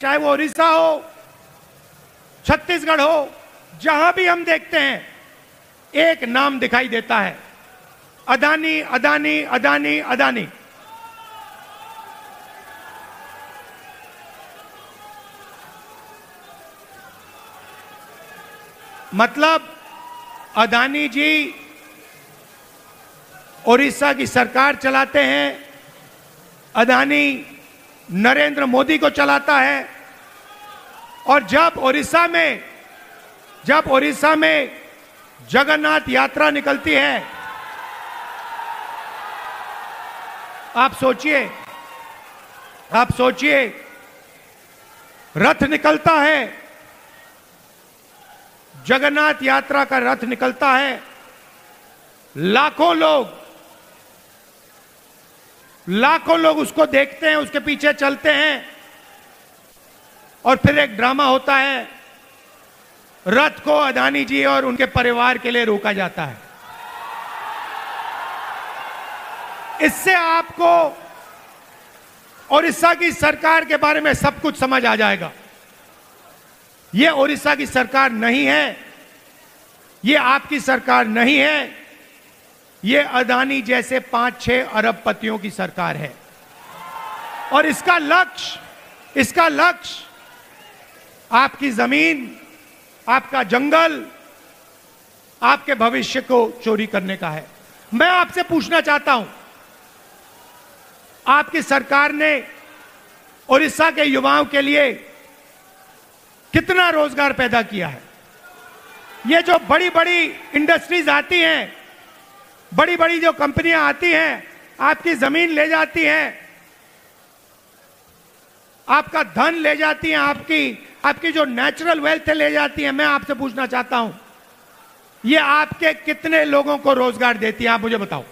चाहे वो उड़ीसा हो, छत्तीसगढ़ हो, जहां भी हम देखते हैं एक नाम दिखाई देता है, अदानी अदानी अदानी अदानी। मतलब अदानी जी उड़ीसा की सरकार चलाते हैं, अदानी नरेंद्र मोदी को चलाता है। और जब उड़ीसा में जगन्नाथ यात्रा निकलती है, आप सोचिए रथ निकलता है, जगन्नाथ यात्रा का रथ निकलता है, लाखों लोग उसको देखते हैं, उसके पीछे चलते हैं। और फिर एक ड्रामा होता है, रथ को अदानी जी और उनके परिवार के लिए रोका जाता है। इससे आपको उड़ीसा की सरकार के बारे में सब कुछ समझ आ जाएगा। यह उड़ीसा की सरकार नहीं है, यह आपकी सरकार नहीं है, यह अदानी जैसे 5-6 अरबपतियों की सरकार है। और इसका लक्ष्य आपकी जमीन, आपका जंगल, आपके भविष्य को चोरी करने का है। मैं आपसे पूछना चाहता हूं, आपकी सरकार ने उड़ीसा के युवाओं के लिए कितना रोजगार पैदा किया है? ये जो बड़ी बड़ी इंडस्ट्रीज आती हैं, बड़ी बड़ी जो कंपनियां आती हैं, आपकी जमीन ले जाती हैं, आपका धन ले जाती हैं, आपकी जो नेचुरल वेल्थ ले जाती है। मैं आपसे पूछना चाहता हूं, ये आपके कितने लोगों को रोजगार देती है? आप मुझे बताओ।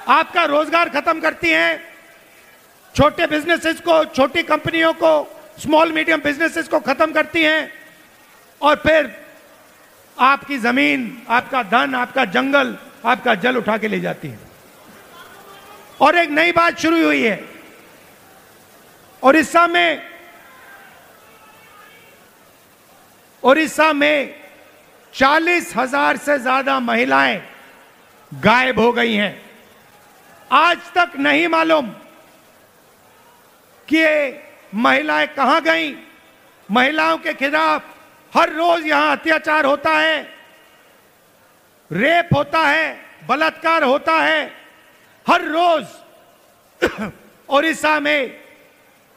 आपका रोजगार खत्म करती हैं, छोटे बिजनेसेस को, छोटी कंपनियों को, स्मॉल मीडियम बिजनेसेस को खत्म करती हैं, और फिर आपकी जमीन, आपका धन, आपका जंगल, आपका जल उठा के ले जाती है। और एक नई बात शुरू हुई है, उड़ीसा में 40,000 से ज्यादा महिलाएं गायब हो गई हैं। आज तक नहीं मालूम कि ये महिलाएं कहां गईं। महिलाओं के खिलाफ हर रोज यहां अत्याचार होता है, रेप होता है, बलात्कार होता है। हर रोज उड़ीसा में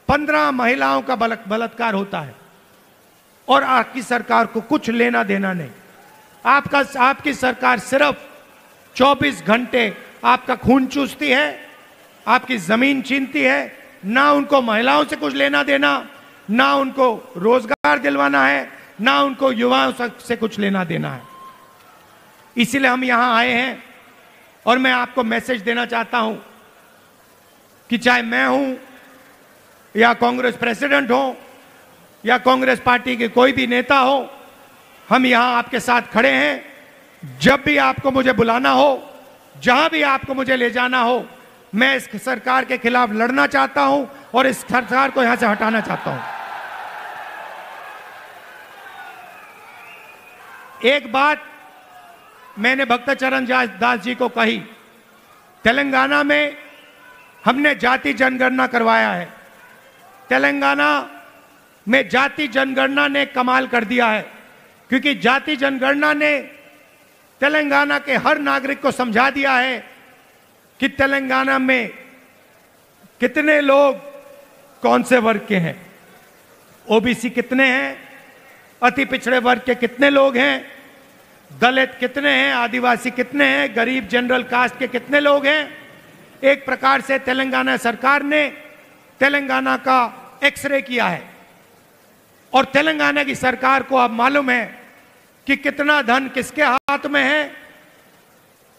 15 महिलाओं का बलात्कार होता है, और आपकी सरकार को कुछ लेना देना नहीं। आपकी सरकार सिर्फ 24 घंटे आपका खून चूसती है, आपकी जमीन छीनती है। ना उनको महिलाओं से कुछ लेना देना, ना उनको रोजगार दिलवाना है, ना उनको युवाओं से कुछ लेना देना है। इसीलिए हम यहां आए हैं, और मैं आपको मैसेज देना चाहता हूं कि चाहे मैं हूं, या कांग्रेस प्रेसिडेंट हो, या कांग्रेस पार्टी के कोई भी नेता हो, हम यहां आपके साथ खड़े हैं। जब भी आपको मुझे बुलाना हो, जहां भी आपको मुझे ले जाना हो, मैं इस सरकार के खिलाफ लड़ना चाहता हूं, और इस सरकार को यहां से हटाना चाहता हूं। एक बात मैंने भक्तचरण दास जी को कही, तेलंगाना में हमने जाति जनगणना करवाया है। तेलंगाना में जाति जनगणना ने कमाल कर दिया है, क्योंकि जाति जनगणना ने तेलंगाना के हर नागरिक को समझा दिया है कि तेलंगाना में कितने लोग कौन से वर्ग के हैं, ओबीसी कितने हैं, अति पिछड़े वर्ग के कितने लोग हैं, दलित कितने हैं, आदिवासी कितने हैं, गरीब जनरल कास्ट के कितने लोग हैं। एक प्रकार से तेलंगाना सरकार ने तेलंगाना का एक्सरे किया है, और तेलंगाना की सरकार को अब मालूम है कि कितना धन किसके हाथ में है,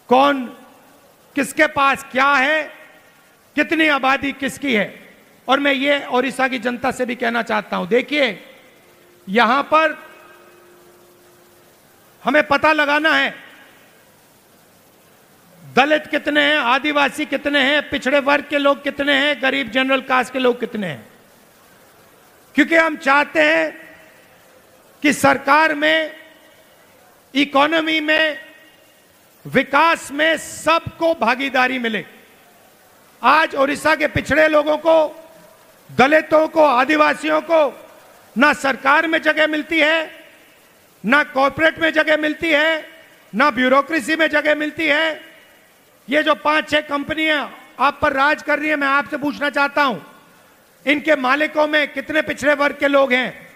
कौन किसके पास क्या है, कितनी आबादी किसकी है। और मैं ये उड़ीसा की जनता से भी कहना चाहता हूं, देखिए यहां पर हमें पता लगाना है दलित कितने हैं, आदिवासी कितने हैं, पिछड़े वर्ग के लोग कितने हैं, गरीब जनरल कास्ट के लोग कितने हैं। क्योंकि हम चाहते हैं कि सरकार में, इकोनॉमी में, विकास में सबको भागीदारी मिले। आज ओडिशा के पिछड़े लोगों को, दलितों को, आदिवासियों को ना सरकार में जगह मिलती है, ना कॉर्पोरेट में जगह मिलती है, ना ब्यूरोक्रेसी में जगह मिलती है। ये जो 5-6 कंपनियां आप पर राज कर रही है, मैं आपसे पूछना चाहता हूं, इनके मालिकों में कितने पिछड़े वर्ग के लोग हैं?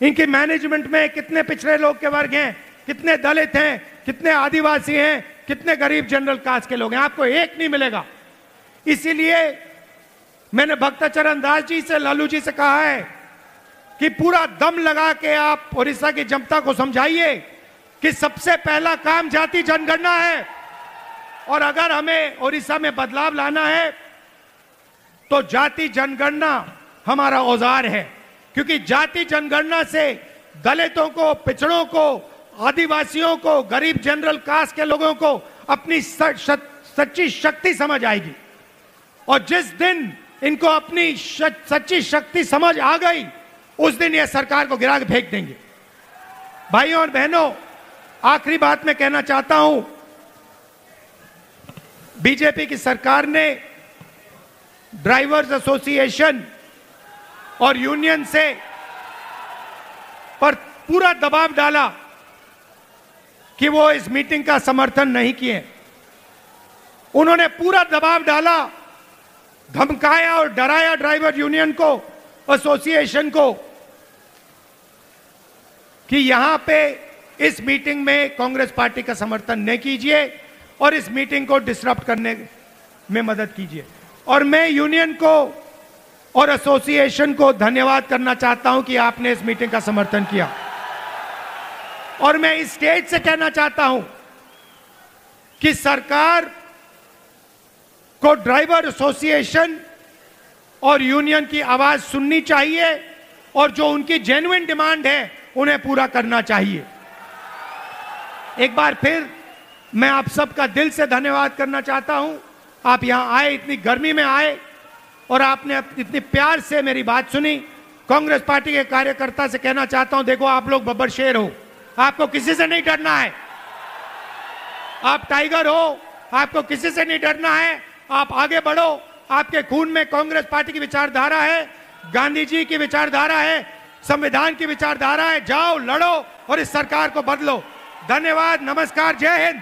इनकी मैनेजमेंट में कितने पिछड़े लोग के वर्ग हैं? कितने दलित हैं? कितने आदिवासी हैं? कितने गरीब जनरल कास्ट के लोग हैं? आपको एक नहीं मिलेगा। इसीलिए मैंने भक्तचरण दास जी से, लालू जी से कहा है कि पूरा दम लगा के आप ओडिशा की जनता को समझाइए कि सबसे पहला काम जाति जनगणना है, और अगर हमें ओडिशा में बदलाव लाना है तो जाति जनगणना हमारा औजार है। क्योंकि जाति जनगणना से दलितों को, पिछड़ों को, आदिवासियों को, गरीब जनरल कास्ट के लोगों को अपनी सच्ची शक्ति समझ आएगी। और जिस दिन इनको अपनी सच्ची शक्ति समझ आ गई, उस दिन ये सरकार को गिरा के फेंक देंगे। भाइयों और बहनों, आखिरी बात मैं कहना चाहता हूं, बीजेपी की सरकार ने ड्राइवर्स एसोसिएशन और यूनियन से पर पूरा दबाव डाला कि वो इस मीटिंग का समर्थन नहीं किए। उन्होंने पूरा दबाव डाला, धमकाया और डराया ड्राइवर यूनियन को, एसोसिएशन को, कि यहां पे इस मीटिंग में कांग्रेस पार्टी का समर्थन न कीजिए और इस मीटिंग को डिसरप्ट करने में मदद कीजिए। और मैं यूनियन को और एसोसिएशन को धन्यवाद करना चाहता हूं कि आपने इस मीटिंग का समर्थन किया। और मैं इस स्टेज से कहना चाहता हूं कि सरकार को ड्राइवर एसोसिएशन और यूनियन की आवाज सुननी चाहिए और जो उनकी जेन्युइन डिमांड है उन्हें पूरा करना चाहिए। एक बार फिर मैं आप सबका दिल से धन्यवाद करना चाहता हूं। आप यहां आए, इतनी गर्मी में आए, और आपने इतनी प्यार से मेरी बात सुनी। कांग्रेस पार्टी के कार्यकर्ता से कहना चाहता हूं, देखो आप लोग बब्बर शेर हो, आपको किसी से नहीं डरना है। आप टाइगर हो, आपको किसी से नहीं डरना है। आप आगे बढ़ो, आपके खून में कांग्रेस पार्टी की विचारधारा है, गांधी जी की विचारधारा है, संविधान की विचारधारा है। जाओ, लड़ो और इस सरकार को बदलो। धन्यवाद, नमस्कार, जय हिंद।